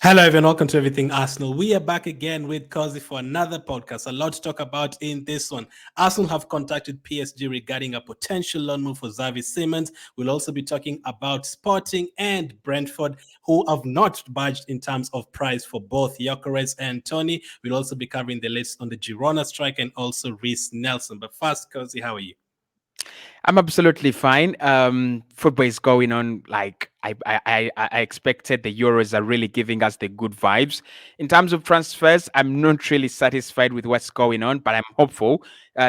Hello, everyone. Welcome to Everything Arsenal. We are back again with Cozy for another podcast. A lot to talk about in this one. Arsenal have contacted PSG regarding a potential loan move for Zavi Simmons. We'll also be talking about Sporting and Brentford, who have not budged in terms of price for both Gyokeres and Toney. We'll also be covering the list on the Girona strike and also Reiss Nelson. But first, Cozy, how are you? I'm absolutely fine. Football is going on like I expected. The Euros are really giving us the good vibes. In terms of transfers, I'm not really satisfied with what's going on, but I'm hopeful.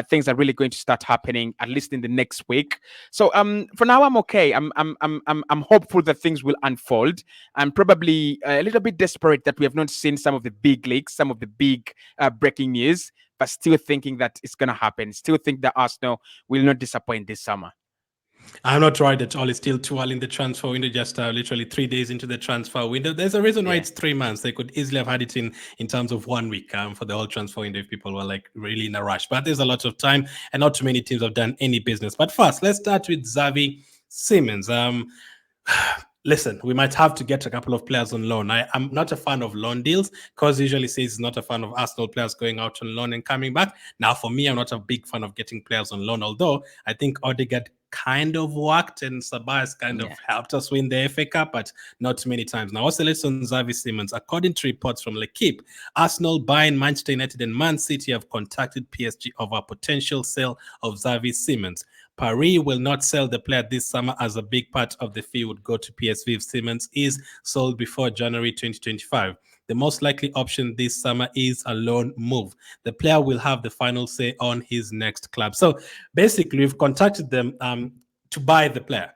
Things are really going to start happening at least in the next week. So for now I'm okay. I'm hopeful that things will unfold. I'm probably a little bit desperate that we have not seen some of the big leaks, some of the big breaking news, but still thinking that it's going to happen. Still think that Arsenal will not disappoint this summer. I'm not worried at all. It's still too early in the transfer window, just literally 3 days into the transfer window. There's a reason why Yeah. it's 3 months. They could easily have had it in terms of 1 week for the whole transfer window if people were like really in a rush. But there's a lot of time, and not too many teams have done any business. But first, let's start with Zavi Simmons. Listen, we might have to get a couple of players on loan. I'm not a fan of loan deals because usually says he's not a fan of Arsenal players going out on loan and coming back. Now, for me, I'm not a big fan of getting players on loan, although I think Odegaard kind of worked and Sabas kind of Yeah. helped us win the FA Cup, but not many times. Now, what's the latest on Zavi Simmons? According to reports from L'Equipe, Arsenal, Bayern, Manchester United, and Man City have contacted PSG over a potential sale of Zavi Simmons. Paris will not sell the player this summer as a big part of the fee would go to PSV if Simmons is sold before January 2025. The most likely option this summer is a loan move. The player will have the final say on his next club. So basically, we've contacted them to buy the player,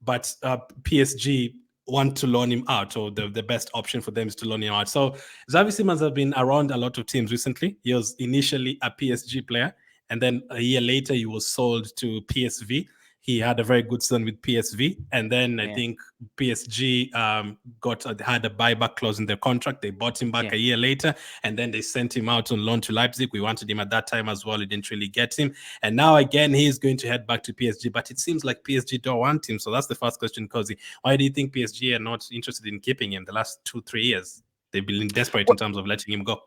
but PSG want to loan him out, or the best option for them is to loan him out. So Zavi Simmons has been around a lot of teams recently. He was initially a PSG player, and then a year later he was sold to PSV. He had a very good season with PSV, and then I Yeah. think PSG had a buyback clause in their contract. They bought him back Yeah. a year later, and then they sent him out on loan to Leipzig. We wanted him at that time as well. We didn't really get him, and now again he's going to head back to PSG. But it seems like PSG don't want him. So that's the first question, Cozy. Why do you think PSG are not interested in keeping him? The last 3 years, they've been desperate in terms of letting him go.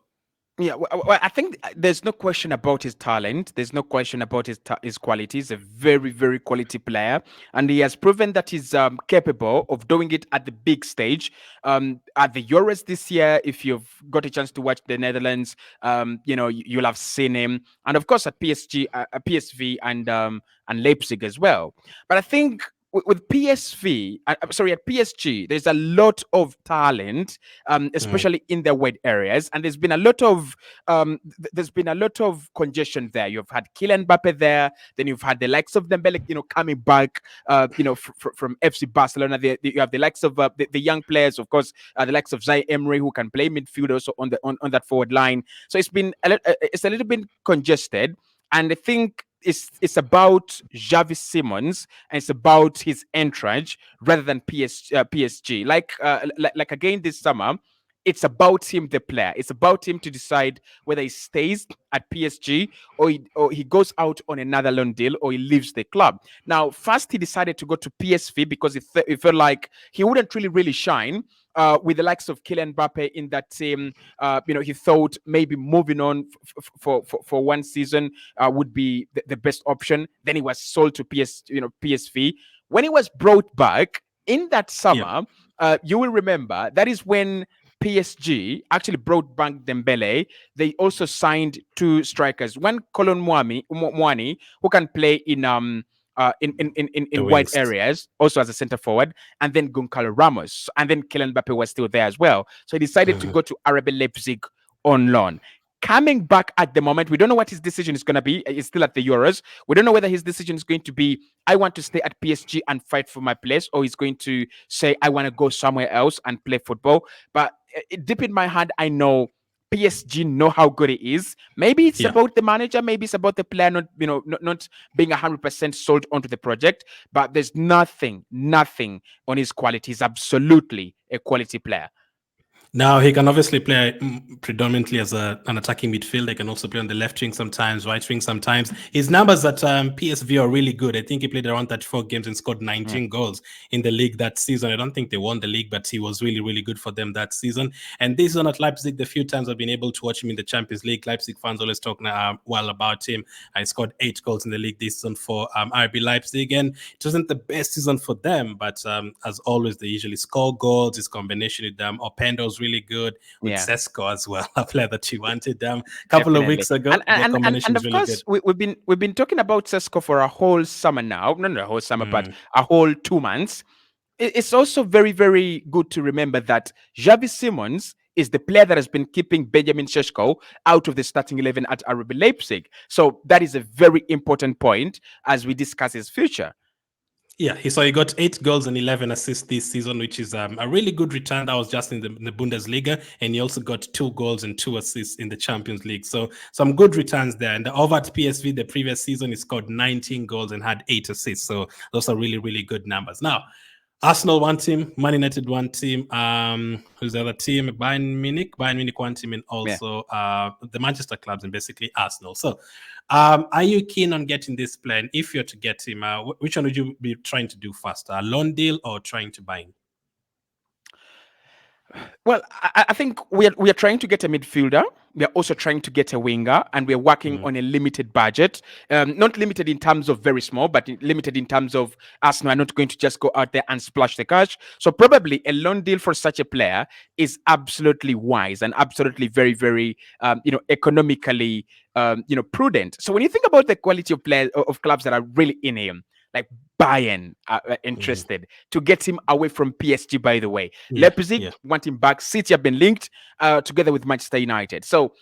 Yeah, well, I think there's no question about his talent. There's no question about his quality. He's a very, very quality player, and he has proven that he's capable of doing it at the big stage. At the Euros this year, if you've got a chance to watch the Netherlands, you'll have seen him, and of course at PSG, PSV, and Leipzig as well. But I think with PSV, sorry, at PSG, there's a lot of talent, Mm. especially in the wide areas, and there's been a lot of congestion there. You've had Kylian Mbappe there, then you've had the likes of Dembele, coming back, from FC Barcelona. You have the likes of the young players, of course, the likes of Zay Emery, who can play midfield also on that forward line. So it's a little bit congested, and I think it's about Zavi Simmons and it's about his entourage rather than PSG. Like again this summer, it's about him, the player. It's about him to decide whether he stays at PSG or he goes out on another loan deal or he leaves the club. Now, first he decided to go to PSV because he felt like he wouldn't really shine with the likes of Kylian Mbappe in that team. He thought maybe moving on for one season would be the best option. Then he was sold to PSV. When he was brought back in that Yeah. summer, you will remember that is when PSG actually brought back Dembele. They also signed two strikers. One, Colin Mwani, who can play The in wide wings. areas, also as a center forward, and then Goncalo Ramos, and then Kylian Mbappe was still there as well. So he decided to Mhm. go to RB Leipzig on loan. Coming back at the moment, we don't know what his decision is going to be. He's still at the Euros. We don't know whether his decision is going to be, I want to stay at PSG and fight for my place, or he's going to say, I want to go somewhere else and play football. But deep in my heart, I know PSG know how good he is. Maybe it's Yeah. about the manager, maybe it's about the player not being 100% sold onto the project. But there's nothing on his quality. He's absolutely a quality player. Now he can obviously play predominantly as an attacking midfielder. He can also play on the left wing sometimes, right wing sometimes. His numbers at PSV are really good. I think he played around 34 games and scored 19 goals in the league that season. I don't think they won the league, but he was really, really good for them that season. And this season at Leipzig, the few times I've been able to watch him in the Champions League, Leipzig fans always talk well about him. I scored 8 goals in the league this season for RB Leipzig, and it wasn't the best season for them, but as always, they usually score goals. His combination with Opendo's really good with Sesko as well, a player that you wanted a couple of weeks ago. And of course, we've been talking about Sesko for a whole summer now. Not a whole summer, but a whole 2 months. It's also very, very good to remember that Zavi Simmons is the player that has been keeping Benjamin Sesko out of the starting 11 at RB Leipzig. So that is a very important point as we discuss his future. Yeah, so he got 8 goals and 11 assists this season, which is a really good return. That was just in the Bundesliga, and he also got 2 goals and 2 assists in the Champions League. So some good returns there. And over at PSV, the previous season, he scored 19 goals and had 8 assists. So those are really, really good numbers. Now, Arsenal one team, Man United one team. Who's the other team? Bayern Munich one team, and also the Manchester clubs, and basically Arsenal. So, are you keen on getting this player? And if you're to get him, which one would you be trying to do first? A loan deal or trying to buy him? Well, I think we are trying to get a midfielder. We are also trying to get a winger, and we are working on a limited budget. Not limited in terms of very small, but limited in terms of Arsenal are not going to just go out there and splash the cash. So probably a loan deal for such a player is absolutely wise and absolutely very, very economically prudent. So when you think about the quality of players of clubs that are really in him, like Bayern are interested to get him away from PSG, by the way. Leipzig want him back. City have been linked together with Manchester United. So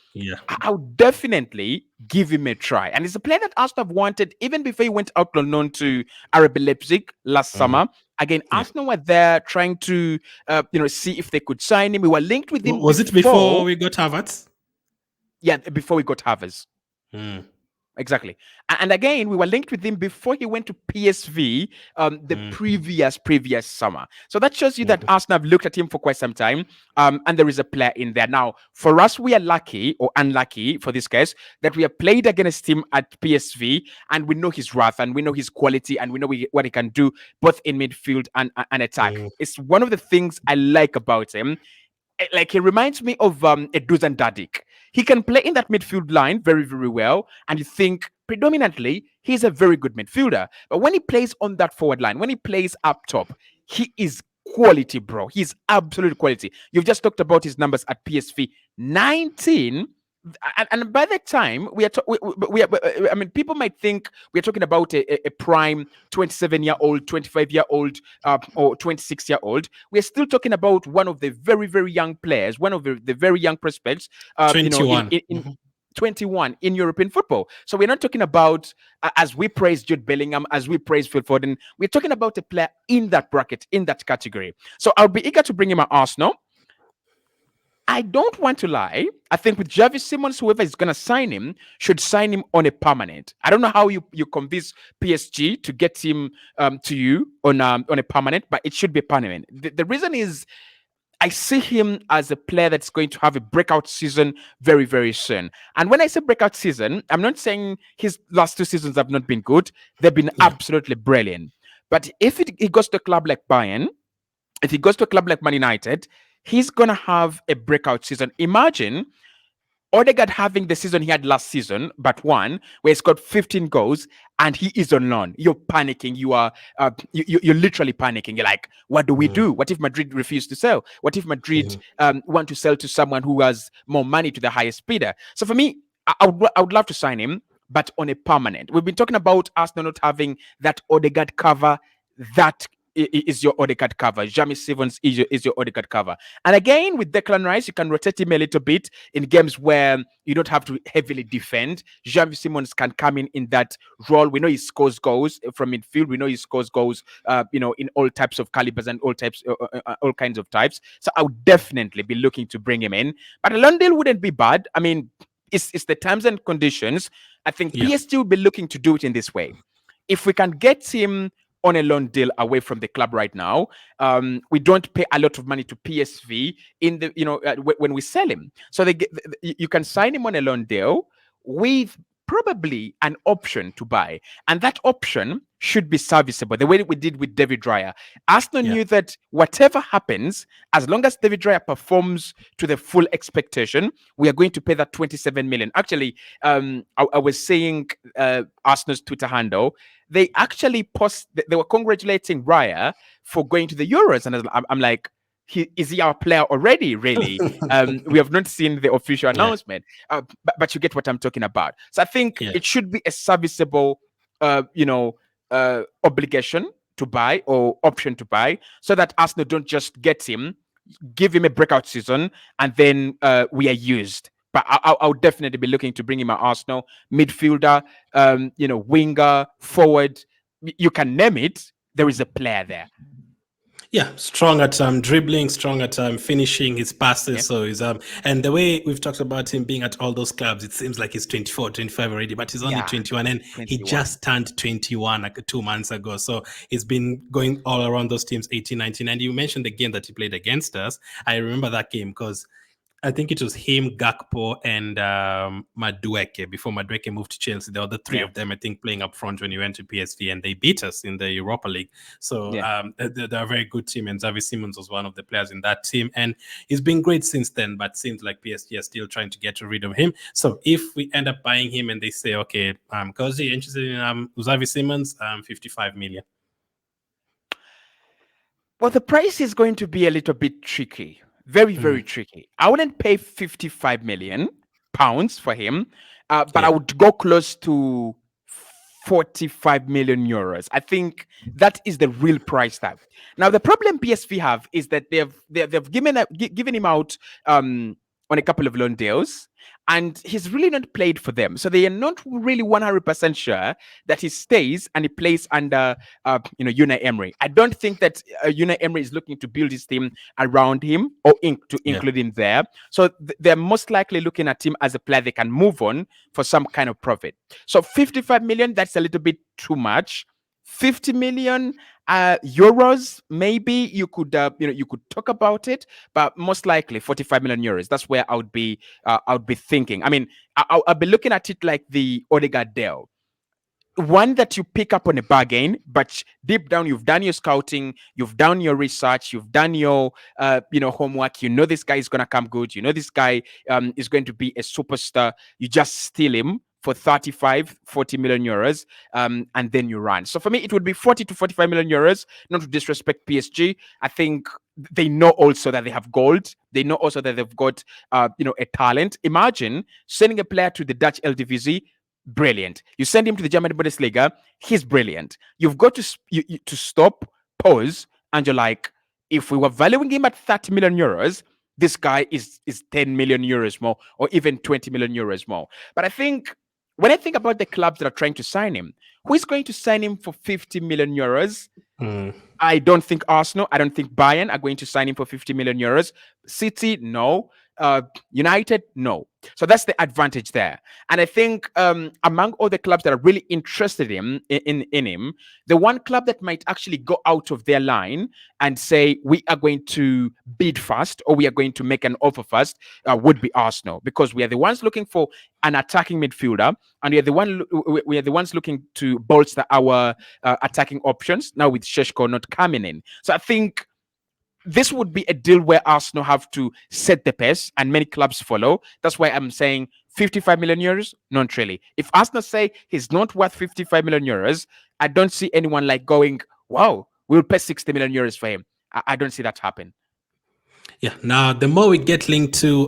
I'll definitely give him a try. And it's a player that Arsenal have wanted even before he went out on loan to RB Leipzig last summer. Again, Arsenal were there trying to see if they could sign him. We were linked with him. Was it before we got Havertz? Yeah, before we got Havertz. Exactly. And again, we were linked with him before he went to PSV the previous summer. So that shows you that Arsenal have looked at him for quite some time. And there is a player in there. Now, for us, we are lucky or unlucky for this case that we have played against him at PSV and we know his wrath and we know his quality and we know what he can do both in midfield and attack. It's one of the things I like about him. Like, he reminds me of Dusan Tadic. He can play in that midfield line very, very well. And you think predominantly he's a very good midfielder. But when he plays on that forward line, when he plays up top, he is quality, bro. He's absolute quality. You've just talked about his numbers at PSV. 19. And by that time, I mean, people might think we're talking about a prime 27-year-old, 25-year-old, or 26-year-old. We're still talking about one of the very, very young players, one of the very young prospects. 21. 21 in European football. So we're not talking about, as we praise Jude Bellingham, as we praise Phil Foden, we're talking about a player in that bracket, in that category. So I'll be eager to bring him at Arsenal. I don't want to lie. I think with Zavi Simmons, whoever is going to sign him should sign him on a permanent. I don't know how you convince PSG to get him to you on a permanent, but it should be permanent. The reason is I see him as a player that's going to have a breakout season very, very soon. And when I say breakout season, I'm not saying his last 2 seasons have not been good. They've been absolutely brilliant. But if he goes to a club like Bayern, if he goes to a club like Man United, he's going to have a breakout season. Imagine Odegaard having the season he had last season, but one, where he's got 15 goals and he is on loan. You're panicking. You are, you're literally panicking. You're like, what do we do? What if Madrid refuse to sell? What if Madrid want to sell to someone who has more money to the highest bidder? So for me, I would love to sign him, but on a permanent. We've been talking about Arsenal not having that Odegaard cover. That is your Odegaard cover. Zavi Simmons is your Odegaard cover. And again, with Declan Rice, you can rotate him a little bit in games where you don't have to heavily defend. Zavi Simmons can come in that role. We know he scores goals from midfield. We know he scores goals, in all types of calibers and all kinds of types. So I would definitely be looking to bring him in. But a loan deal wouldn't be bad. I mean, it's the terms and conditions. I think PSG will be looking to do it in this way. If we can get him on a loan deal away from the club right now. We don't pay a lot of money to PSV in the when we sell him. So you can sign him on a loan deal with probably an option to buy, and that option should be serviceable the way we did with David Raya. Arsenal knew that whatever happens, as long as David Raya performs to the full expectation, we are going to pay that 27 million. Actually, I was saying Arsenal's Twitter handle, they actually they were congratulating Raya for going to the Euros, and I'm like, is he our player already? Really? We have not seen the official announcement, but you get what I'm talking about. So I think it should be a serviceable, obligation to buy or option to buy, so that Arsenal don't just get him, give him a breakout season, and then we are used. But I'll definitely be looking to bring him at Arsenal. Midfielder, winger, forward, you can name it. There is a player there. Yeah, strong at dribbling, strong at finishing his passes. So he's and the way we've talked about him being at all those clubs, it seems like he's 24, 25 already, but he's only 21, and 21. He just turned 21 like 2 months ago. So he's been going all around those teams, 18, 19. And you mentioned the game that he played against us. I remember that game because I think it was him, Gakpo, and Madueke. Before Madueke moved to Chelsea, there were the three of them, I think, playing up front when he went to PSV, and they beat us in the Europa League. So they're a very good team, and Zavi Simmons was one of the players in that team, and he's been great since then, but seems like PSG are still trying to get rid of him. So if we end up buying him and they say, okay, because you're interested in Zavi Simmons, 55 million. Well, the price is going to be a little bit tricky. Very, very tricky. I wouldn't pay 55 million pounds for him, but I would go close to 45 million euros. I think that is the real price tag. Now, the problem PSV have is that they've given him out on a couple of loan deals, and he's really not played for them. So they are not really 100% sure that he stays and he plays under, Unai Emery. I don't think that Unai Emery is looking to build his team around him or to include him there. So they're most likely looking at him as a player they can move on for some kind of profit. So 55 million, that's a little bit too much. 50 million euros, maybe you could talk about it, but most likely 45 million euros. That's where I would be thinking. I mean, I'll be looking at it like the Odegaard deal. One that you pick up on a bargain, but deep down you've done your scouting, you've done your research, you've done your homework. You know this guy is gonna come good. You know this guy is going to be a superstar. You just steal him for 35, 40 million euros, and then you run. So for me, it would be 40 to 45 million euros, not to disrespect PSG. I think they know also that they have gold. They know also that they've got, a talent. Imagine sending a player to the Dutch Eredivisie, brilliant. You send him to the German Bundesliga, he's brilliant. You've got to stop, pause, and you're like, if we were valuing him at 30 million euros, this guy is 10 million euros more, or even 20 million euros more. But I think, when I think about the clubs that are trying to sign him, who is going to sign him for 50 million euros? I don't think Arsenal, I don't think Bayern are going to sign him for 50 million euros. City, no. United, no. So that's the advantage there. And I think among all the clubs that are really interested in him, the one club that might actually go out of their line and say, we are going to bid first, or we are going to make an offer first, would be Arsenal, because we are the ones looking for an attacking midfielder, and we are the ones looking to bolster our attacking options now with Šeško not coming in. So I think this would be a deal where Arsenal have to set the pace and many clubs follow. That's why I'm saying 55 million euros, not really. If Arsenal say he's not worth 55 million euros, I don't see anyone like going, wow, we'll pay 60 million euros for him. I don't see that happen. Yeah. Now, the more we get linked to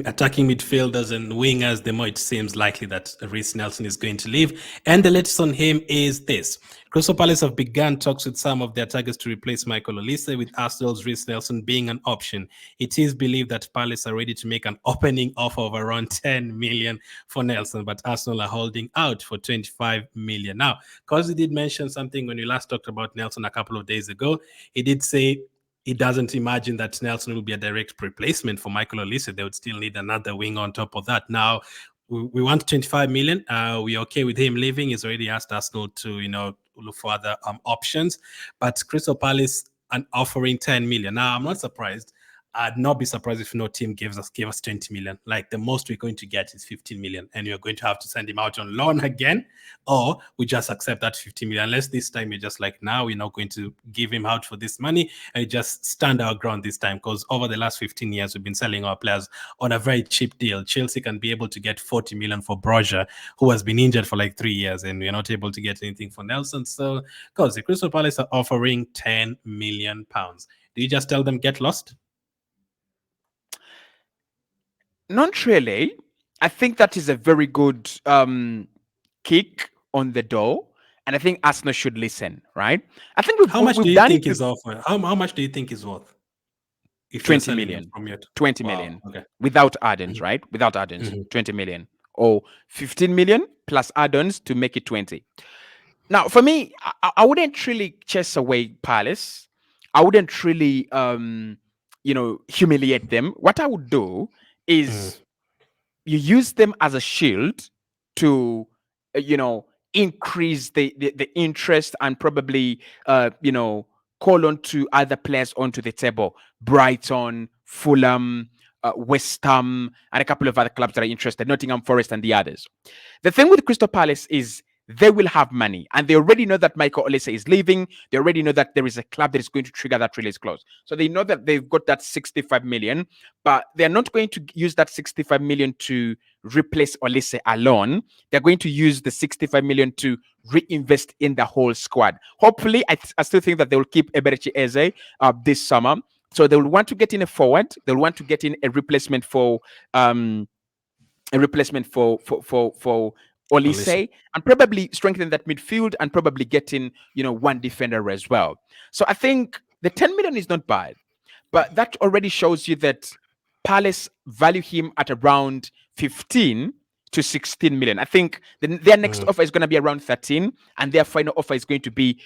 attacking midfielders and wingers, the more it seems likely that Reiss Nelson is going to leave. And the latest on him is this. Crystal Palace have begun talks with some of their targets to replace Michael Olise, with Arsenal's Reiss Nelson being an option. It is believed that Palace are ready to make an opening offer of around 10 million for Nelson, but Arsenal are holding out for 25 million. Now, because he did mention something when we last talked about Nelson a couple of days ago, he did say he doesn't imagine that Nelson will be a direct replacement for Michael Olise. They would still need another wing on top of that. Now, we want 25 million. We're okay with him leaving. He's already asked Arsenal to, look for other options. But Crystal Palace are offering 10 million. Now, I'm not surprised. I'd not be surprised if no team gave us 20 million. Like the most we're going to get is 15 million, and you're going to have to send him out on loan again, or we just accept that 50 million. Unless this time you're just like, now we're not going to give him out for this money, and just stand our ground this time. Because over the last 15 years, we've been selling our players on a very cheap deal. Chelsea can be able to get 40 million for Broja, who has been injured for like 3 years, and we're not able to get anything for Nelson. So, because the Crystal Palace are offering 10 million pounds, do you just tell them get lost? Not really. I think that is a very good kick on the door, and I think Arsenal should listen. Right? I think How much do we've you done think it. is offer? How much do you think is worth? If you're 20 selling him million. from your 20 wow, million okay. without add-ons, right? Without add-ons, 20 million or 15 million plus add-ons to make it 20. Now, for me, I wouldn't really chase away Palace. I wouldn't really, humiliate them. What I would do is you use them as a shield to, increase the interest and probably, call on to other players onto the table. Brighton, Fulham, West Ham, and a couple of other clubs that are interested, Nottingham Forest and the others. The thing with Crystal Palace is they will have money, and they already know that Michael Olise is leaving. They already know that there is a club that is going to trigger that release clause. So they know that they've got that 65 million, but they're not going to use that 65 million to replace Olise alone. They're going to use the 65 million to reinvest in the whole squad. Hopefully, I still think that they will keep Eberechi Eze this summer. So they will want to get in a forward. They'll want to get in a replacement for Olise, and probably strengthen that midfield and probably getting, one defender as well. So I think the 10 million is not bad, but that already shows you that Palace value him at around 15 to 16 million. I think their next offer is going to be around 13, and their final offer is going to be,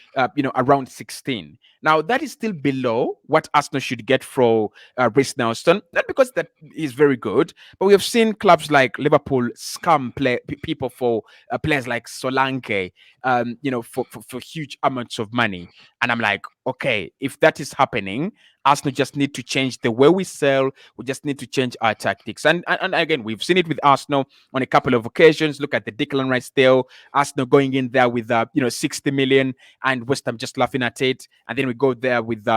around 16. Now, that is still below what Arsenal should get for Reiss Nelson. Not because that is very good, but we have seen clubs like Liverpool scam people for players like Solanke, for huge amounts of money. And I'm like, okay, if that is happening, Arsenal just need to change the way we sell. We just need to change our tactics. And again, we've seen it with Arsenal on a couple of occasions. Look at the Declan Rice deal. Arsenal going in there with 60 million, and West Ham just laughing at it. And then we go there with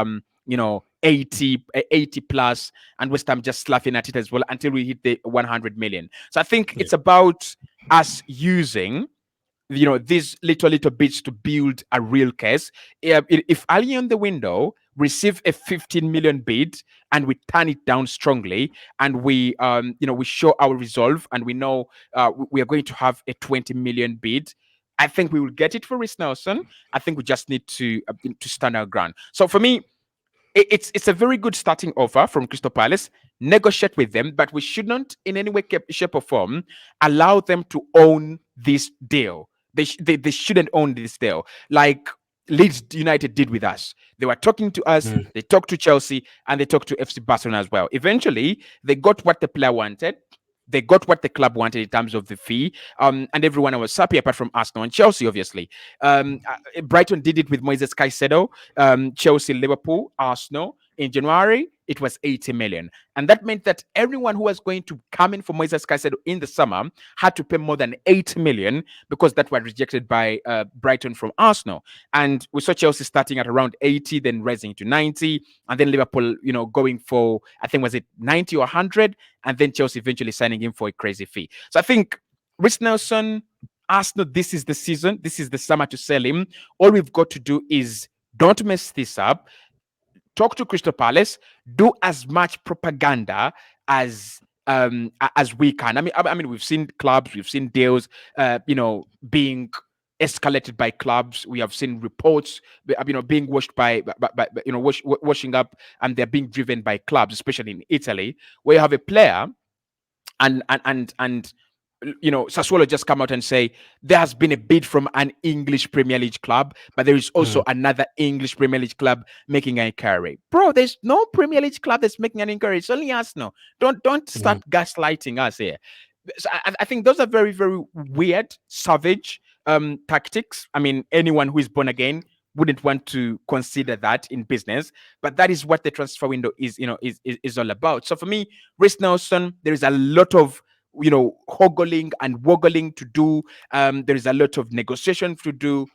80 plus, and West Ham just laughing at it as well until we hit the 100 million. So I think it's about us using these little bits to build a real case. If Ali on the window receive a 15 million bid and we turn it down strongly, and we we show our resolve, and we know we are going to have a 20 million bid, I think we will get it for Reiss Nelson. I think we just need to stand our ground. So for me, it's a very good starting offer from Crystal Palace. Negotiate with them, but we shouldn't in any way, shape, or form allow them to own this deal. They shouldn't own this deal like Leeds United did with us. They were talking to us, they talked to Chelsea, and they talked to FC Barcelona as well. Eventually, they got what the player wanted. They got what the club wanted in terms of the fee, and everyone was happy apart from Arsenal and Chelsea, obviously. Brighton did it with Moises Caicedo, Chelsea, Liverpool, Arsenal. In January, it was 80 million. And that meant that everyone who was going to come in for Moises Caicedo in the summer had to pay more than 8 million, because that was rejected by Brighton from Arsenal. And we saw Chelsea starting at around 80, then rising to 90, and then Liverpool, going for, I think, was it 90 or 100, and then Chelsea eventually signing him for a crazy fee. So I think Reiss Nelson, Arsenal, this is the season, this is the summer to sell him. All we've got to do is don't mess this up. Talk to Crystal Palace, do as much propaganda as we can. I mean, we've seen clubs, we've seen deals, being escalated by clubs. We have seen reports, being washed washing up, and they're being driven by clubs, especially in Italy, where you have a player and Sassuolo just come out and say there has been a bid from an English Premier League club, but there is also another English Premier League club making an inquiry. Bro, there's no Premier League club that's making an inquiry. It's only Arsenal. Don't start gaslighting us here. So I think those are very, very weird, savage, tactics. I mean, anyone who is born again wouldn't want to consider that in business, but that is what the transfer window is, is all about. So for me, Reiss Nelson, there is a lot of hoggling and woggling to do. There is a lot of negotiation to do.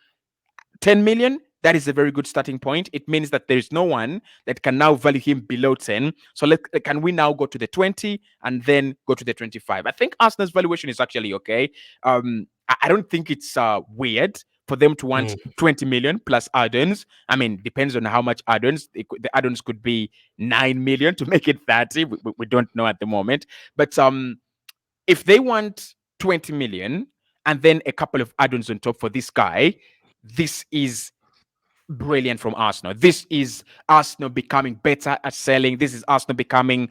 10 million, that is a very good starting point. It means that there is no one that can now value him below 10. So can we now go to the 20 and then go to the 25? I think Arsenal's valuation is actually okay. I don't think it's weird for them to want 20 million plus add-ons. I mean, depends on how much add-ons. The add-ons could be 9 million to make it 30. We don't know at the moment. But if they want 20 million and then a couple of add-ons on top for this guy, this is brilliant from Arsenal. This is Arsenal becoming better at selling. This is Arsenal becoming,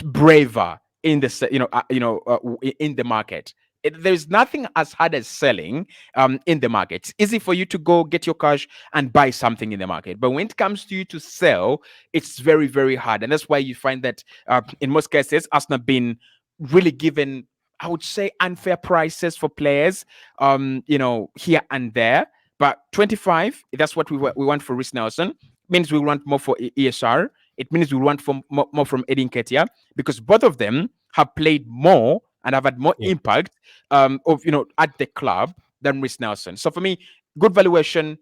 braver in the, in the market. There's nothing as hard as selling in the market. It's easy for you to go get your cash and buy something in the market, but when it comes to you to sell, it's very, very hard, and that's why you find that in most cases, Arsenal been really given, I would say, unfair prices for players, here and there. But 25, that's what we want for Reiss Nelson. It means we want more for ESR. It means we want more from Edin Ketia, because both of them have played more and have had more impact at the club than Reiss Nelson. So for me, good valuation.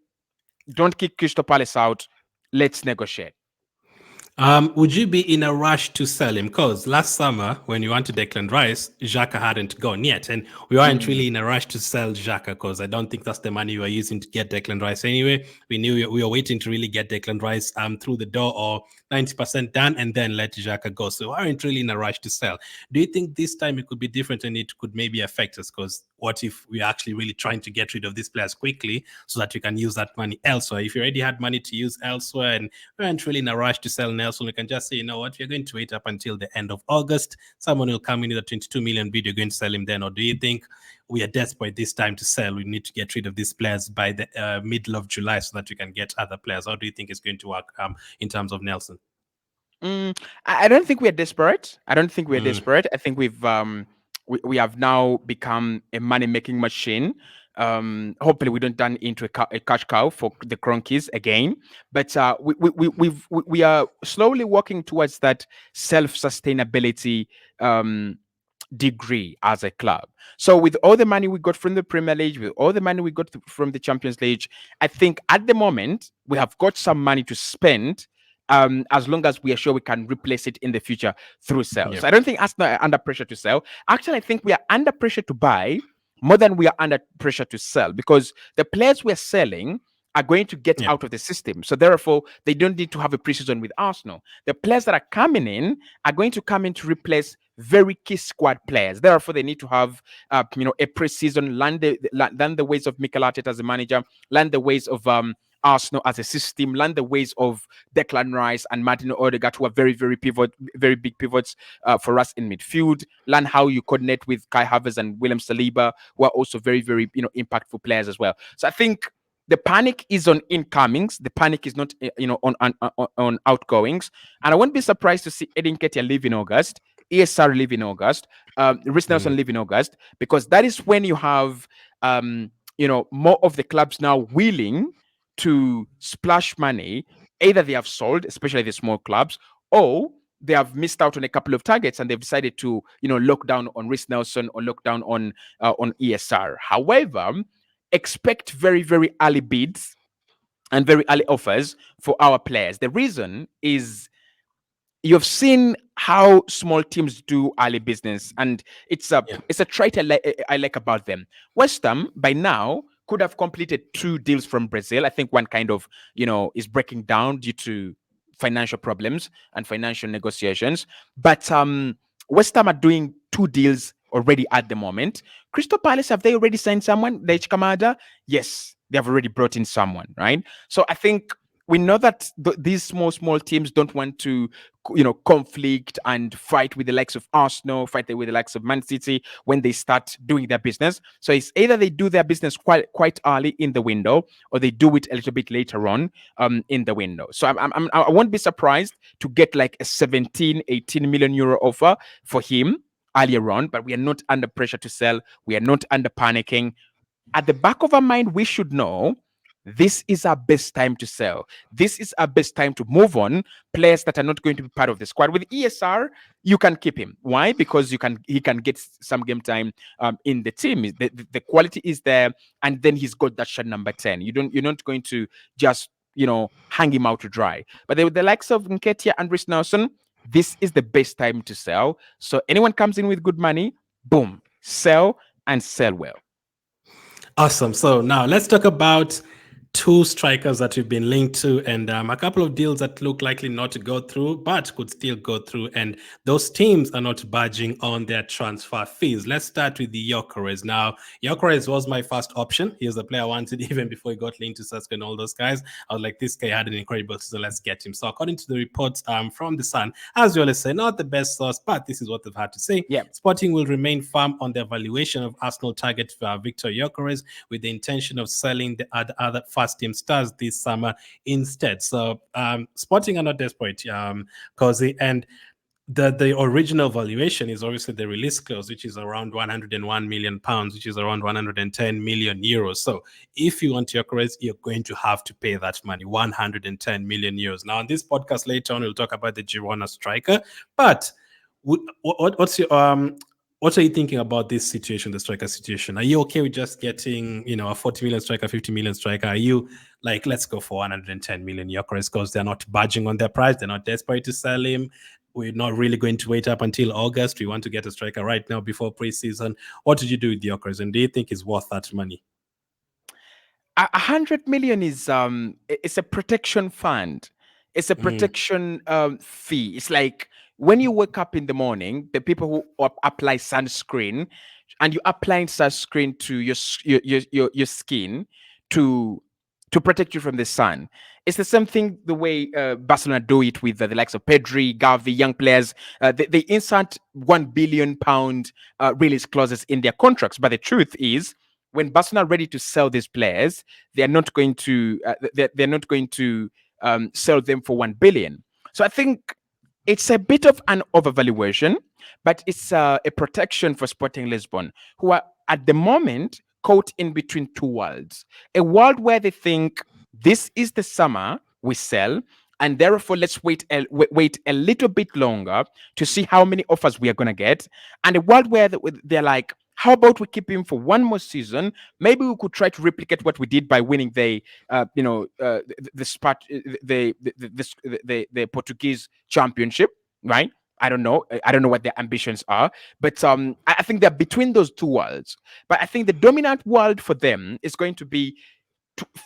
Don't kick Crystal Palace out. Let's negotiate. Would you be in a rush to sell him? Because last summer, when you wanted Declan Rice, Xhaka hadn't gone yet. And we weren't really in a rush to sell Xhaka, because I don't think that's the money we were using to get Declan Rice anyway. We knew we were waiting to really get Declan Rice through the door, or 90% done, and then let Xhaka go. So we weren't really in a rush to sell. Do you think this time it could be different and it could maybe affect us? Because what if we're actually really trying to get rid of these players quickly so that we can use that money elsewhere? If you already had money to use elsewhere and we weren't really in a rush to sell Nelson, we can just say, you know what, we're going to wait up until the end of August. Someone will come in with a 22 million bid, you're going to sell him then? Or do you think we are desperate this time to sell? We need to get rid of these players by the middle of July so that we can get other players. How do you think it's going to work in terms of Nelson? I don't think we're desperate. I desperate. I think we have now become a money-making machine. Hopefully we don't turn into a cash cow for the Cronkies again, but we are slowly working towards that self-sustainability degree as a club. So with all the money we got from the Premier League, with all the money we got from the Champions League, I think at the moment we have got some money to spend, as long as we are sure we can replace it in the future through sales. So I don't think Arsenal are under pressure to sell. Actually, I think we are under pressure to buy more than we are under pressure to sell, because the players we're selling are going to get out of the system. So therefore, they don't need to have a preseason with Arsenal. The players that are coming in are going to come in to replace very key squad players. Therefore, they need to have a preseason, learn the ways of Mikel Arteta as a manager, learn the ways of Arsenal as a system, learn the ways of Declan Rice and Martin Odegaard, who are very, very big pivots for us in midfield. Learn how you coordinate with Kai Havertz and William Saliba, who are also very, very impactful players as well. So I think the panic is on incomings. The panic is not on outgoings. And I won't be surprised to see Edin Ketia leave in August, ESR leave in August, Reiss Nelson leave in August, because that is when you have more of the clubs now willing to splash money. Either they have sold, especially the small clubs, or they have missed out on a couple of targets and they've decided to lock down on Reiss Nelson or lock down on ESR. However, expect very, very early bids and very early offers for our players. The reason is you've seen how small teams do early business, and it's a trait I like about them. West Ham by now could have completed 2 deals from Brazil. I think one kind of is breaking down due to financial problems and financial negotiations, but West Ham are doing 2 deals already at the moment. Crystal Palace, have they already signed someone? Daichi Kamada? Yes, they have already brought in someone, right? So I think we know that these small teams don't want to conflict and fight with the likes of Arsenal, fight with the likes of Man City when they start doing their business. So it's either they do their business quite early in the window, or they do it a little bit later on in the window. So I won't be surprised to get like a 17-18 million euro offer for him earlier on, but we are not under pressure to sell. We are not under panicking. at the back of our mind, we should know this is our best time to sell. This is our best time to move on players that are not going to be part of the squad. With ESR, you can keep him. Why? Because he can get some game time in the team. The quality is there, and then he's got that shot number 10. You're not going to just hang him out to dry. But with the likes of Nketiah and Reiss Nelson, this is the best time to sell. So anyone comes in with good money, boom, sell and sell well. Awesome. So now let's talk about two strikers that we've been linked to, and a couple of deals that look likely not to go through, but could still go through. And those teams are not budging on their transfer fees. Let's start with the Gyokeres. Now, Gyokeres was my first option. He was the player I wanted even before he got linked to Saskia and all those guys. I was like, this guy had an incredible season. Let's get him. So according to the reports from The Sun, as we always say, not the best source, but this is what they've had to say. Yeah. Sporting will remain firm on their valuation of Arsenal target Viktor Gyokeres, with the intention of selling the other first team stars this summer instead. So Sporting are not desperate, Cozy, and the original valuation is obviously the release clause, which is around 101 million pounds, which is around 110 million euros. So if you want Gyokeres, you're going to have to pay that money, 110 million euros. Now on this podcast later on, we'll talk about the Girona striker, but what's your what are you thinking about this situation, the striker situation? Are you okay with just getting, a 40 million striker, 50 million striker? Are you like, let's go for 110 million Gyokeres because they're not budging on their price? They're not desperate to sell him. We're not really going to wait up until August. We want to get a striker right now before preseason. What did you do with Gyokeres, and do you think it's worth that money? 100 million is it's a protection fund. It's a protection fee. It's like when you wake up in the morning, the people who apply sunscreen, and you applying sunscreen to your skin to protect you from the sun. It's the same thing the way Barcelona do it with the likes of Pedri, Gavi, young players. They insert £1 billion release clauses in their contracts. But the truth is, when Barcelona are ready to sell these players, they're not going to sell them for 1 billion. So I think it's a bit of an overvaluation, but it's a protection for Sporting Lisbon, who are at the moment caught in between two worlds. A world where they think this is the summer we sell, and therefore let's wait a little bit longer to see how many offers we are going to get. And a world where they're like, how about we keep him for one more season? Maybe we could try to replicate what we did by winning the Portuguese championship, right? I don't know what their ambitions are, but I think they're between those two worlds. But I think the dominant world for them is going to be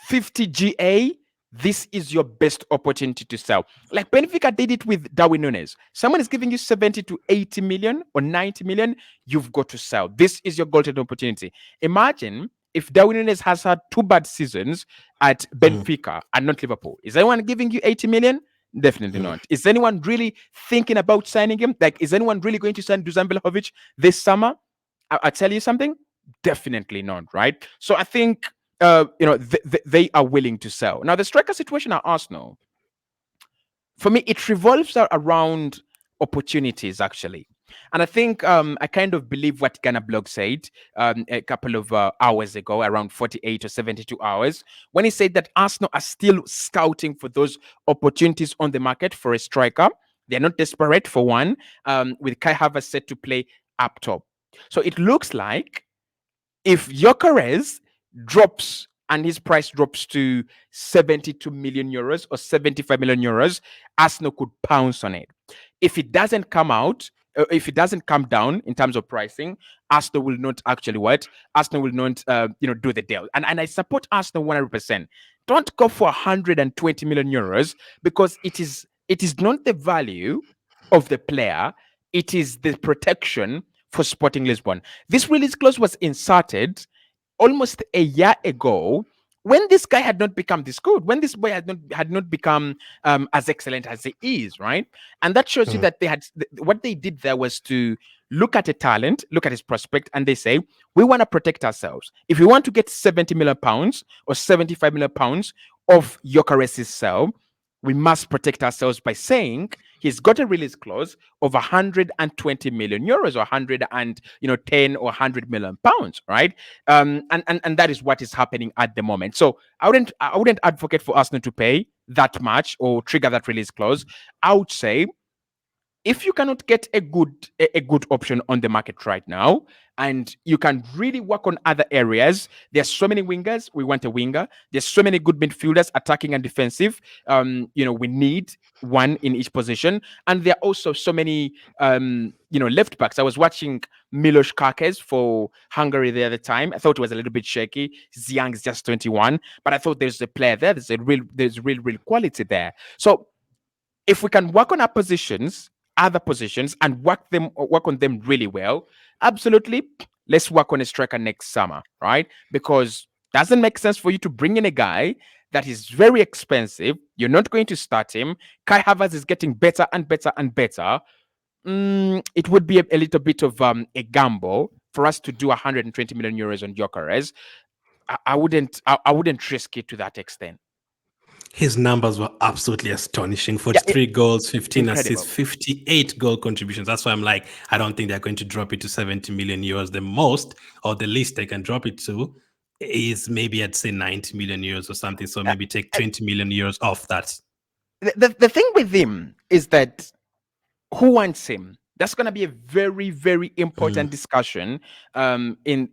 50 GA. This is your best opportunity to sell. Like Benfica did it with Darwin Núñez. Someone is giving you 70 to 80 million or 90 million. You've got to sell. This is your golden opportunity. Imagine if Darwin Núñez has had 2 bad seasons at Benfica and not Liverpool. Is anyone giving you 80 million? Definitely not. Is anyone really thinking about signing him? Like, is anyone really going to sign Dusan Vlahovic this summer? I'll tell you something. Definitely not, right? So I think they are willing to sell. Now, the striker situation at Arsenal, for me, it revolves around opportunities, actually. And I think I kind of believe what Ghana Blog said a couple of hours ago, around 48 or 72 hours, when he said that Arsenal are still scouting for those opportunities on the market for a striker. They're not desperate for one, with Kai Havertz set to play up top. So it looks like if Gyokeres drops and his price drops to 72 million euros or 75 million euros, Arsenal could pounce on it. If it doesn't come out, if it doesn't come down in terms of pricing, Arsenal will not actually what? Arsenal will not, do the deal. And I support Arsenal 100%. Don't go for 120 million euros because it is not the value of the player. It is the protection for Sporting Lisbon. This release clause was inserted almost a year ago, when this guy had not become this good, when this boy had not become as excellent as he is, right? And that shows you that they had what they did there was to look at a talent, look at his prospect, and they say, we want to protect ourselves. If we want to get 70 million pounds or 75 million pounds of Gyokeres' sell, we must protect ourselves by saying He's got a release clause of 120 million euros or 110 or 100 million pounds, right? And that is what is happening at the moment. So I wouldn't advocate for Arsenal to pay that much or trigger that release clause. I would say if you cannot get a good option on the market right now, and you can really work on other areas, there's so many wingers. We want a winger. There's so many good midfielders, attacking and defensive. We need one in each position, and there are also so many left backs. I was watching Milos Kakes for Hungary the other time. I thought it was a little bit shaky. He's young, he's just 21, but I thought there's a player there. There's real quality there. So if we can work on our positions, other positions, and work on them really well, absolutely, let's work on a striker next summer, right? Because doesn't make sense for you to bring in a guy that is very expensive. You're not going to start him. Kai Havertz is getting better and better and better. It would be a little bit of a gamble for us to do 120 million euros on Gyokeres. I wouldn't risk it to that extent. His numbers were absolutely astonishing. Yeah, 43 goals, 15 incredible. assists, 58 goal contributions. That's why I'm like, I don't think they're going to drop it to 70 million euros. The most or the least they can drop it to is maybe I'd say 90 million euros or something. So maybe take 20 million euros off that. The thing with him is that who wants him? That's going to be a very, very important discussion in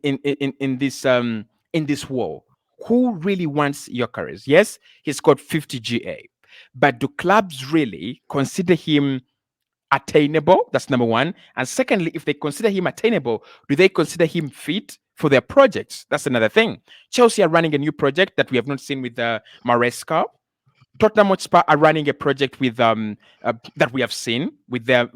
this war. Who really wants Gyokeres? Yes, he's got 50 GA, but do clubs really consider him attainable? That's number one. And secondly, if they consider him attainable, do they consider him fit for their projects? That's another thing. Chelsea are running a new project that we have not seen with Maresca. Tottenham Hotspur are running a project with that we have seen with Ange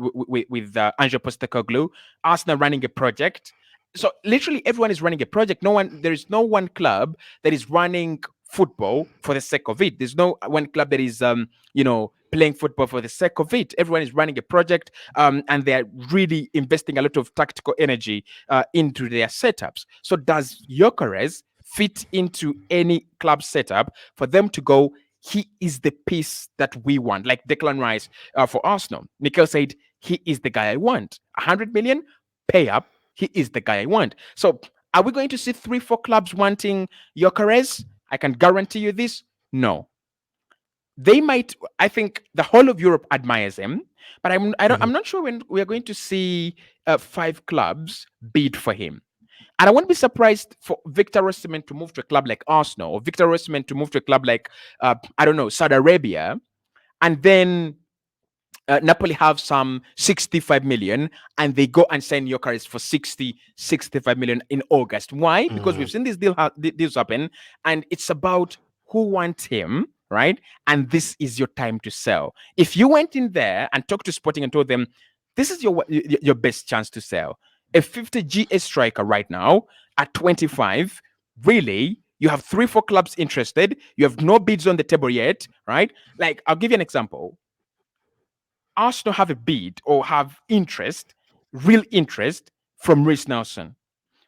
Postecoglou. Arsenal running a project. So literally everyone is running a project. There is no one club that is running football for the sake of it. There's no one club that is playing football for the sake of it. Everyone is running a project, and they're really investing a lot of tactical energy into their setups. So does Gyokeres fit into any club setup for them to go, he is the piece that we want? Like Declan Rice for Arsenal. Mikel said, he is the guy I want. 100 million, pay up. He is the guy I want. So are we going to see 3-4 clubs wanting Gyokeres? I can guarantee you this. No. They might. I think the whole of Europe admires him, but I'm not sure when we are going to see 5 clubs bid for him. And I won't be surprised for Viktor Osimhen to move to a club like Arsenal, or Viktor Osimhen to move to a club like Saudi Arabia, and then Napoli have some 65 million, and they go and sign Gyokeres for 65 million in August. Why? Because we've seen these deals happen, and it's about who wants him, right? And this is your time to sell. If you went in there and talked to Sporting and told them, this is your best chance to sell. A 50 GA striker right now at 25, really, you have 3-4 clubs interested. You have no bids on the table yet, right? Like, I'll give you an example. Arsenal have a bid or have real interest from Reiss Nelson.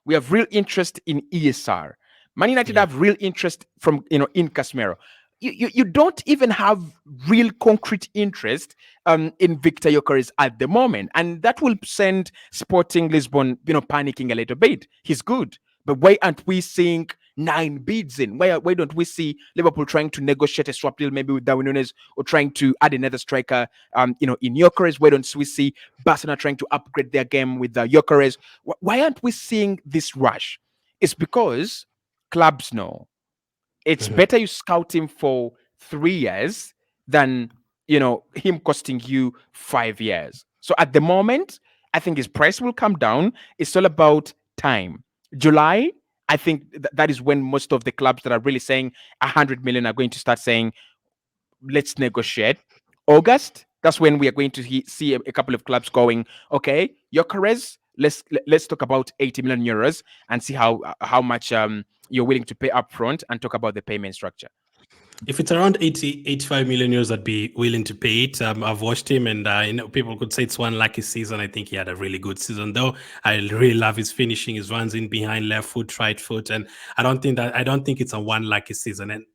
We have real interest in ESR. Man United have real interest from in Casemiro. You don't even have real concrete interest in Viktor Gyokeres at the moment, and that will send Sporting Lisbon panicking a little bit. He's good, but why aren't we seeing 9 bids in? Why don't we see Liverpool trying to negotiate a swap deal maybe with Darwin Núñez, or trying to add another striker in Gyokeres? Why don't we see Barcelona trying to upgrade their game with Gyokeres? Why aren't we seeing this rush? It's because clubs know it's better you scout him for 3 years than him costing you 5 years. So at the moment, I think his price will come down. It's all about time. July, I think that is when most of the clubs that are really saying 100 million are going to start saying, let's negotiate. August, that's when we are going to see a couple of clubs going, okay, Gyokeres, let's talk about 80 million euros and see how much you're willing to pay up front, and talk about the payment structure. If it's around 85 million euros, I'd be willing to pay it. I've watched him, and people could say it's one lucky season. I think he had a really good season, though. I really love his finishing. His runs in behind, left foot, right foot, and I don't think it's a one lucky season. And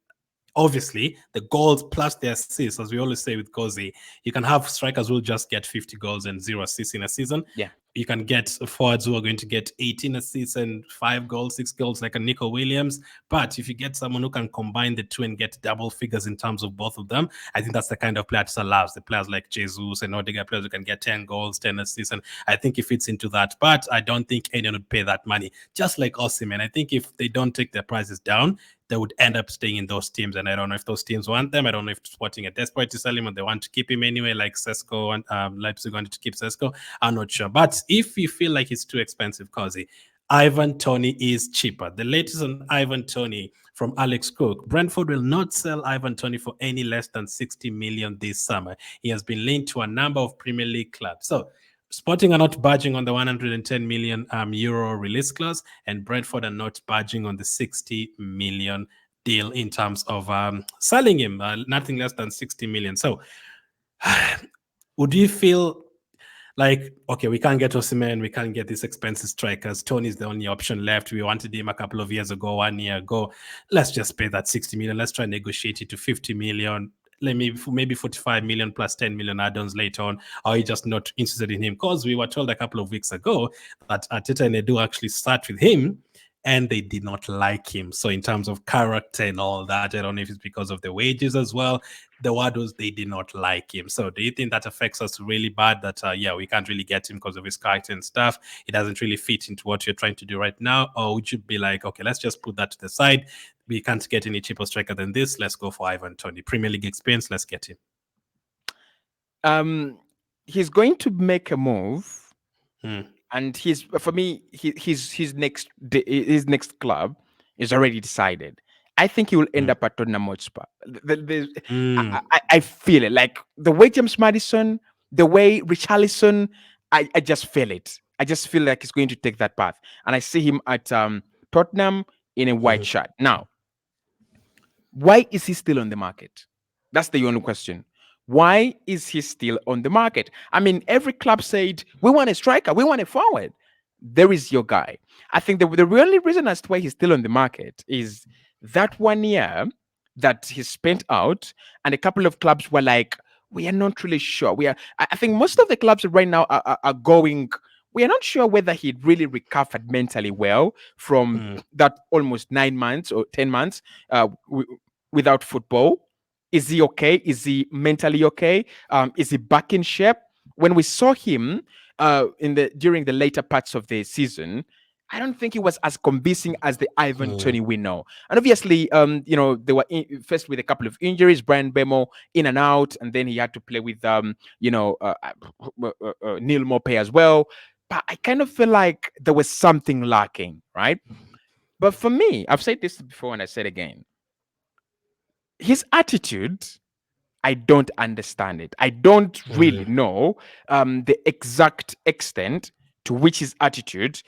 Obviously, the goals plus the assists, as we always say with Kozi, you can have strikers who will just get 50 goals and 0 assists in a season. Yeah. You can get forwards who are going to get 18 assists and 5 goals, 6 goals, like a Nico Williams. But if you get someone who can combine the two and get double figures in terms of both of them, I think that's the kind of player Arteta loves. The players like Jesus and Odegaard, players who can get 10 goals, 10 assists, and I think he fits into that. But I don't think anyone would pay that money. Just like Osimhen, I think if they don't take their prices down, they would end up staying in those teams. And I don't know if those teams want them. I don't know if Sporting are desperate to sell him or they want to keep him anyway, like Sesko and Leipzig wanted to keep Sesko. I'm not sure. But if you feel like it's too expensive, Cozy, Ivan Toney is cheaper. The latest on Ivan Toney from Alex Cook: Brentford will not sell Ivan Toney for any less than 60 million this summer. He has been linked to a number of Premier League clubs. So Sporting are not budging on the 110 million euro release clause, and Brentford are not budging on the 60 million deal in terms of selling him, nothing less than 60 million. So would you feel like, okay, we can't get Osimhen, we can't get these expensive strikers, Tony's the only option left, we wanted him a couple of years ago, 1 year ago, let's just pay that 60 million, let's try and negotiate it to 50 million, maybe 45 million plus 10 million add-ons later on? Or are you just not interested in him? Because we were told a couple of weeks ago that Arteta and Edu actually start with him and they did not like him. So in terms of character and all that, I don't know if it's because of the wages as well. The word was they did not like him. So do you think that affects us really bad, that, we can't really get him because of his character and stuff? It doesn't really fit into what you're trying to do right now? Or would you be like, okay, let's just put that to the side. We can't get any cheaper striker than this. Let's go for Ivan Toney. Premier League experience, let's get him. He's going to make a move. And his next club is already decided. I think he will end up at Tottenham Hotspur. I feel it. Like the way James Maddison, the way Richarlison, I just feel it. I just feel like he's going to take that path. And I see him at Tottenham in a white shirt. Now, why is he still on the market? That's the only question. Why is he still on the market? I mean, every club said, we want a striker, we want a forward. There is your guy. I think the only reason as to why he's still on the market is that 1 year that he spent out, and a couple of clubs were like, we are not really sure. I think most of the clubs right now are going, we are not sure whether he'd really recovered mentally well from that almost 9 months or 10 months without football. Is he okay? Is he mentally okay? Is he back in shape? When we saw him during the later parts of the season, I don't think he was as convincing as the Ivan Toney we know. And obviously, they were first with a couple of injuries, Brian Bemo in and out, and then he had to play with Neil Maupay as well. But I kind of feel like there was something lacking, right? But for me, I've said this before and I said again, his attitude, I don't understand it. I don't really know the exact extent to which his attitude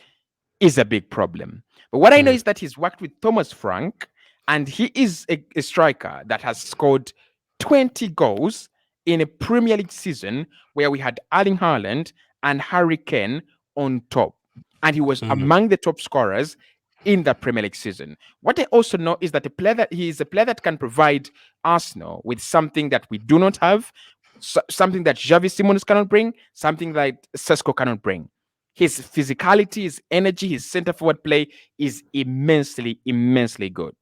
is a big problem. But what I know is that he's worked with Thomas Frank, and he is a striker that has scored 20 goals in a Premier League season where we had Erling Haaland and Harry Kane on top. And he was among the top scorers in that Premier League season. What I also know is that he is a player that can provide Arsenal with something that we do not have, something that Zavi Simmons cannot bring, something that Sesko cannot bring. His physicality, his energy, his center forward play is immensely, immensely good.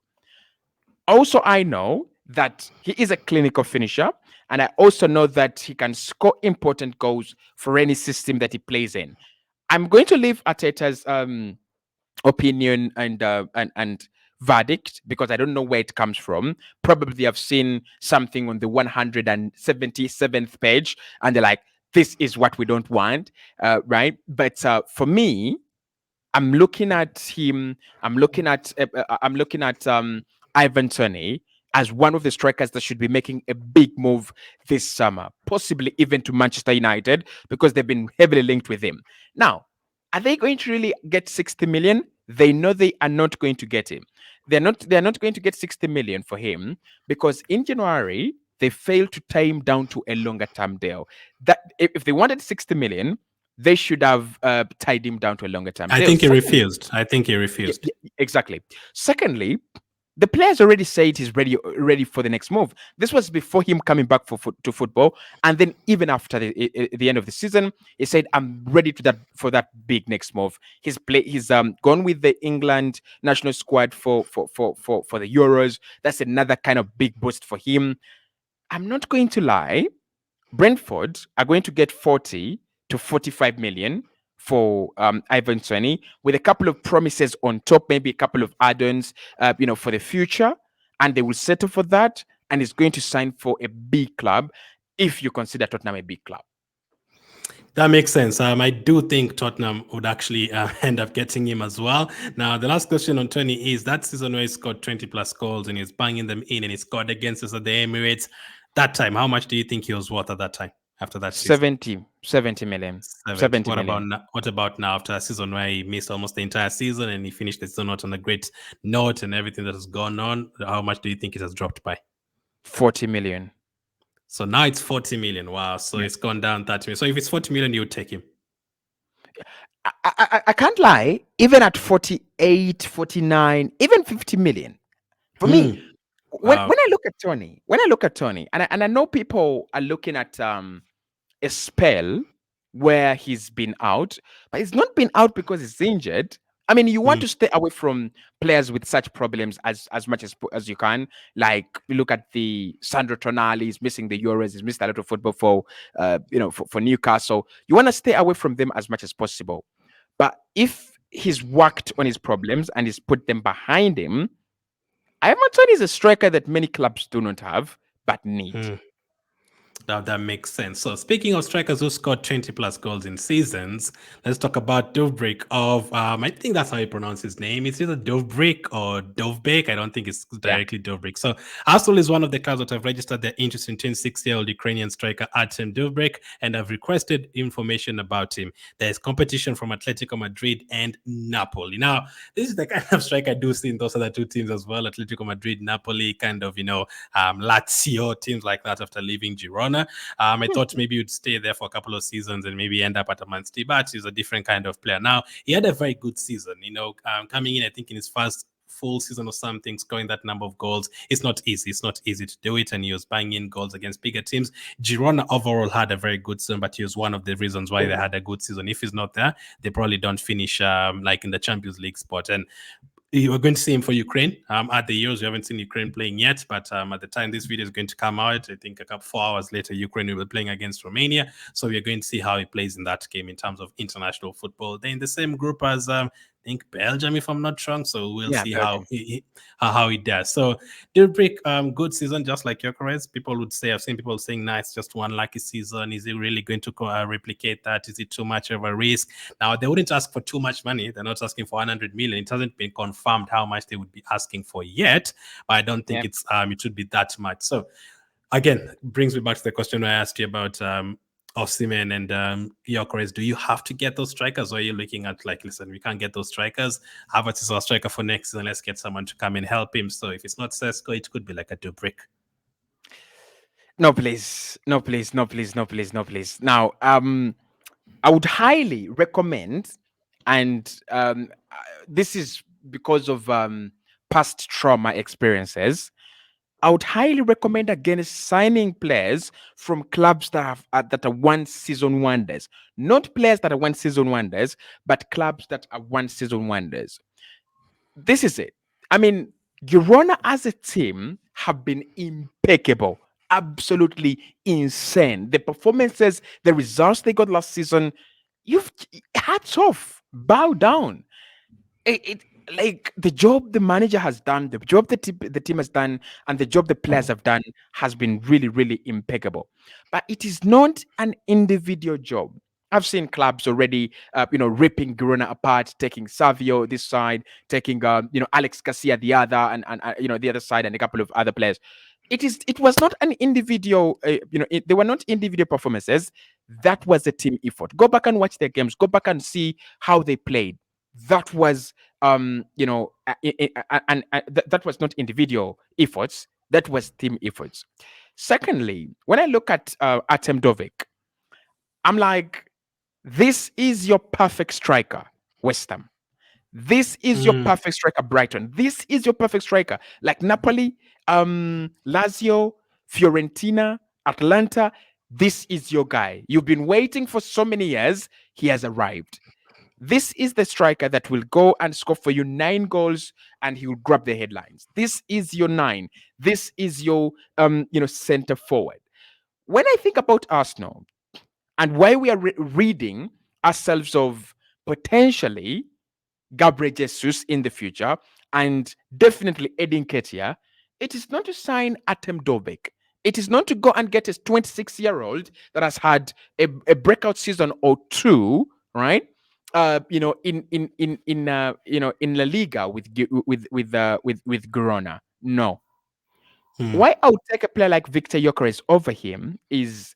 Also, I know that he is a clinical finisher, and I also know that he can score important goals for any system that he plays in. I'm going to leave Arteta's opinion and verdict because I don't know where it comes from. Probably I've seen something on the 177th page and they're like, this is what we don't want, right? But for me, I'm looking at him. I'm looking at Ivan Toney as one of the strikers that should be making a big move this summer, possibly even to Manchester United, because they've been heavily linked with him. Now, are they going to really get 60 million? They know they are not going to get him. They're not going to get 60 million for him because in January, they failed to tie him down to a longer term deal. That if they wanted 60 million, they should have tied him down to a longer term deal. I think he refused. Exactly. Secondly, The players already said he's ready for the next move. This was before him coming back to football, and then even after the end of the season, he said, "I'm ready for that big next move." He's gone with the England national squad for the Euros. That's another kind of big boost for him. I'm not going to lie. Brentford are going to get 40 to 45 million for Ivan Toney, with a couple of promises on top, maybe a couple of add-ons, for the future, and they will settle for that. And he's going to sign for a big club, if you consider Tottenham a big club. That makes sense. I do think Tottenham would actually end up getting him as well. Now, the last question on Toney is that season where he scored 20 plus goals and he's banging them in and he scored against us at the Emirates. That time, how much do you think he was worth at that time after that season? 70 million. 70. 70 million. What about now after a season where he missed almost the entire season and he finished the season not on a great note and everything that has gone on? How much do you think it has dropped by? 40 million. So now it's 40 million. Wow. So it's gone down 30 million. So if it's 40 million, you would take him. I can't lie, even at 48, 49, even 50 million. For me, when I look at Toney, and I know people are looking at a spell where he's been out, but he's not been out because he's injured. I mean, you want to stay away from players with such problems as much as you can. Like, you look at the Sandro Tonali, he's missing the Euros, he's missed a lot of football for Newcastle. You want to stay away from them as much as possible. But if he's worked on his problems and he's put them behind him, Ivan Toney is a striker that many clubs do not have but need. That makes sense. So speaking of strikers who scored 20 plus goals in seasons, let's talk about Dovbyk of, I think that's how you pronounce his name. It's either Dovbyk or Dovbyk. I don't think it's directly Dovbyk. So Arsenal is one of the clubs that have registered their interest in 26-year-old Ukrainian striker Artem Dovbyk and have requested information about him. There's competition from Atletico Madrid and Napoli. Now, this is the kind of striker I do see in those other two teams as well, Atletico Madrid, Napoli, kind of, Lazio, teams like that after leaving Girona. I thought maybe you'd stay there for a couple of seasons and maybe end up at a Man City, but he's a different kind of player. Now, he had a very good season, coming in, I think in his first full season or something, scoring that number of goals. It's not easy. It's not easy to do it. And he was banging goals against bigger teams. Girona overall had a very good season, but he was one of the reasons why they had a good season. If he's not there, they probably don't finish like in the Champions League spot. And you are going to see him for Ukraine. At the Euros, we haven't seen Ukraine playing yet, but at the time this video is going to come out, I think 4 hours later, Ukraine will be playing against Romania. So we are going to see how he plays in that game in terms of international football. They're in the same group as I think Belgium, if I'm not wrong. So we'll see how he does. So Dovbyk, good season, just like Gyokeres. People would say, I've seen people saying, nice, just one lucky season. Is he really going to replicate that? Is it too much of a risk? Now, they wouldn't ask for too much money. They're not asking for 100 million. It hasn't been confirmed how much they would be asking for yet, but I don't think it should be that much. So again, brings me back to the question I asked you about Osimhen and Gyokeres. Do you have to get those strikers, or are you looking at like, listen, we can't get those strikers. Havertz is our striker for next season. Let's get someone to come and help him. So if it's not Sesko, it could be like a Dovbyk. No, please. Now, I would highly recommend, and this is because of past trauma experiences, I would highly recommend against signing players from clubs that are one-season wonders. Not players that are one-season wonders, but clubs that are one-season wonders. This is it. I mean, Girona as a team have been impeccable. Absolutely insane. The performances, the results they got last season, hats off, bow down. Like the job the manager has done, the job the team has done, and the job the players have done has been really, really impeccable. But it is not an individual job. I've seen clubs already, ripping Girona apart, taking Savio this side, taking, Alex Garcia the other, and the other side, and a couple of other players. It was not an individual, they were not individual performances. That was a team effort. Go back and watch their games. Go back and see how they played. That was, that was not individual efforts. That was team efforts. Secondly, when I look at Artem Dovbyk, I'm like, this is your perfect striker, West Ham. This is your perfect striker, Brighton. This is your perfect striker. Like Napoli, Lazio, Fiorentina, Atlanta. This is your guy. You've been waiting for so many years. He has arrived. This is the striker that will go and score for you 9 goals and he will grab the headlines. This is your 9. This is your center forward. When I think about Arsenal and why we are reading ourselves of potentially Gabriel Jesus in the future and definitely Edin Ketia, it is not to sign Artem Dovbyk. It is not to go and get a 26-year-old that has had a breakout season or two, right? In La Liga with Girona. No. Why I would take a player like Viktor Gyokeres over him is,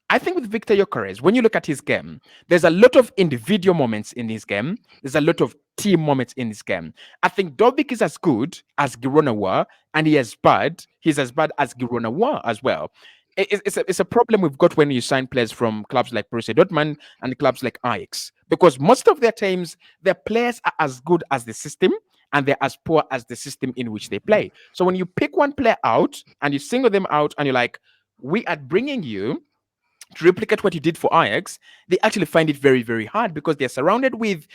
I think with Viktor Gyokeres, when you look at his game, there's a lot of individual moments in his game. There's a lot of team moments in his game. I think Dovbyk is as good as Girona were, and he's as bad as Girona were as well. It's a problem we've got when you sign players from clubs like Borussia Dortmund and clubs like Ajax, because most of their times, their players are as good as the system, and they're as poor as the system in which they play. So when you pick one player out and you single them out and you're like, we are bringing you to replicate what you did for Ajax, they actually find it very, very hard because they're surrounded with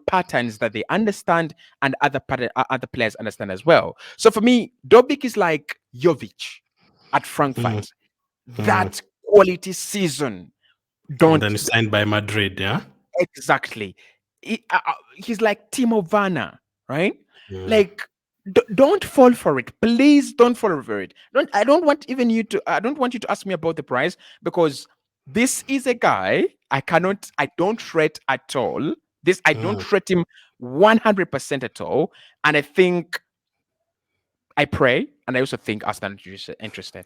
patterns that they understand and other players understand as well. So for me, Dovbyk is like Jovic at Frankfurt. That quality season. And then signed by Madrid, yeah? Exactly. He's like Timo Werner, right? Like, don't fall for it. Please don't fall for it. I don't want you to ask me about the price, because this is a guy I don't rate at all. I don't rate him 100% at all. And I pray, and I also think Arsenal is interested.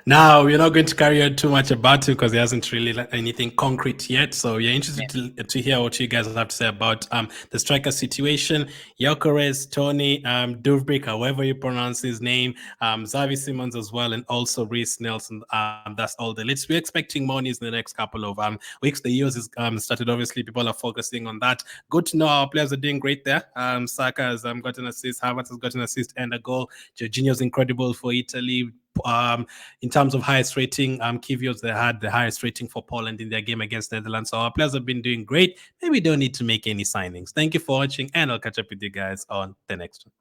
Now, we're not going to carry on too much about it because there hasn't really anything concrete yet. So we're interested to hear what you guys have to say about the striker situation. Gyokeres, Toney, Dovbyk, however you pronounce his name, Zavi Simmons as well, and also Reiss Nelson. That's all the list. We're expecting more news in the next couple of weeks. The years is started. Obviously, people are focusing on that. Good to know our players are doing great there. Saka has got an assist. Havertz has got an assist and a goal. Jorginho's incredible for Italy. In terms of highest rating, Kivios, they had the highest rating for Poland in their game against Netherlands. So our players have been doing great. Maybe we don't need to make any signings. Thank you for watching, and I'll catch up with you guys on the next one.